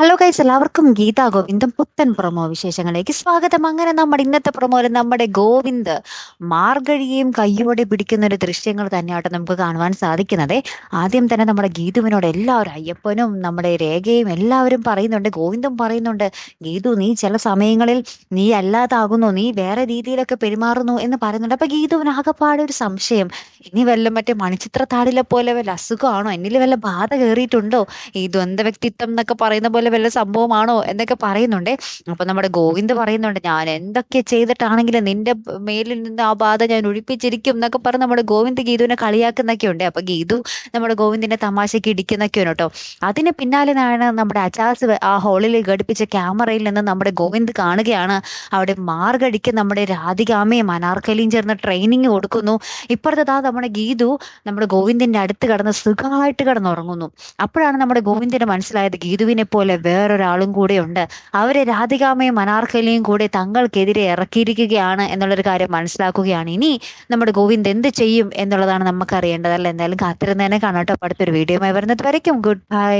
Hello guys, എല്ലാവർക്കും ഗീതാ ഗോവിന്ദം പുത്തൻ promo വിശേഷങ്ങളിലേക്ക് സ്വാഗതം. അങ്ങനെ നമ്മുടെ ഇന്നത്തെ പ്രൊമോയിൽ നമ്മുടെ ഗോവിന്ദ് മാർഗഴിയും കയ്യോടെ പിടിക്കുന്ന ഒരു ദൃശ്യങ്ങൾ തന്നെയാട്ടോ നമുക്ക് കാണുവാൻ സാധിക്കുന്നത്. ആദ്യം തന്നെ നമ്മുടെ ഗീതുവിനോട് എല്ലാവരും, അയ്യപ്പനും നമ്മുടെ രേഖയും എല്ലാവരും പറയുന്നുണ്ട്, ഗോവിന്ദും പറയുന്നുണ്ട്, ഗീതു നീ ചില സമയങ്ങളിൽ നീ അല്ലാതാകുന്നു, നീ വേറെ രീതിയിലൊക്കെ പെരുമാറുന്നു എന്ന് പറയുന്നുണ്ട്. അപ്പൊ ഗീതുവിന് ആകെപ്പാടെ ഒരു സംശയം, ഇനി വല്ല മറ്റേ മണിച്ചിത്രത്താഴിലെ പോലെ വല്ല അസുഖമാണോ, എന്നിൽ വല്ല ബാധ കയറിയിട്ടുണ്ടോ, ഈ ദ്വന്ദ് വ്യക്തിത്വം എന്നൊക്കെ പറയുന്ന പോലെ വല്ല സംഭവമാണോ എന്നൊക്കെ പറയുന്നുണ്ട്. അപ്പൊ നമ്മുടെ ഗോവിന്ദ് പറയുന്നുണ്ട്, ഞാൻ എന്തൊക്കെ ചെയ്തിട്ടാണെങ്കിലും നിന്റെ മേലിൽ നിന്ന് ആ ബാധ ഞാൻ ഒഴിപ്പിച്ചിരിക്കും എന്നൊക്കെ പറഞ്ഞ് നമ്മുടെ ഗോവിന്ദ് ഗീതുവിനെ കളിയാക്കുന്നൊക്കെ ഉണ്ട്. അപ്പൊ ഗീതു നമ്മുടെ ഗോവിന്ദിന്റെ തമാശക്ക് ഇടിക്കുന്നൊക്കെയാണ് കേട്ടോ. അതിന് പിന്നാലെയാണ് നമ്മുടെ അജാസ് ആ ഹാളിൽ ഘടിപ്പിച്ച ക്യാമറയിൽ നിന്ന് നമ്മുടെ ഗോവിന്ദ് കാണുകയാണ്, അവിടെ മാർഗടിക്ക് നമ്മുടെ രാധികാമ്മയും അനാർക്കലിയും ചേർന്ന് ട്രെയിനിങ് കൊടുക്കുന്നു. ഇപ്പുറത്തെ നമ്മുടെ ഗീതു നമ്മുടെ ഗോവിന്ദിന്റെ അടുത്ത് കിടന്ന് സുഖമായിട്ട് കിടന്നുറങ്ങുന്നു. അപ്പോഴാണ് നമ്മുടെ ഗോവിന്ദന് മനസ്സിലായത്, ഗീതുവിനെ പോലെ വേറൊരാളും കൂടെ ഉണ്ട്, അവരെ രാധികാമ്മയും അനാർക്കലിയും കൂടെ തങ്ങൾക്കെതിരെ ഇറക്കിയിരിക്കുകയാണ് എന്നുള്ളൊരു കാര്യം മനസ്സിലാക്കുകയാണ്. ഇനി നമ്മുടെ ഗോവിന്ദ് എന്ത് ചെയ്യും എന്നുള്ളതാണ് നമുക്ക് അറിയേണ്ടത്. അല്ല, എന്തായാലും കാത്തിരുന്നതിനെ കാണാട്ടോ. അടുത്തൊരു വീഡിയോയുമായി വരുന്നത് വരയ്ക്കും ഗുഡ് ബൈ.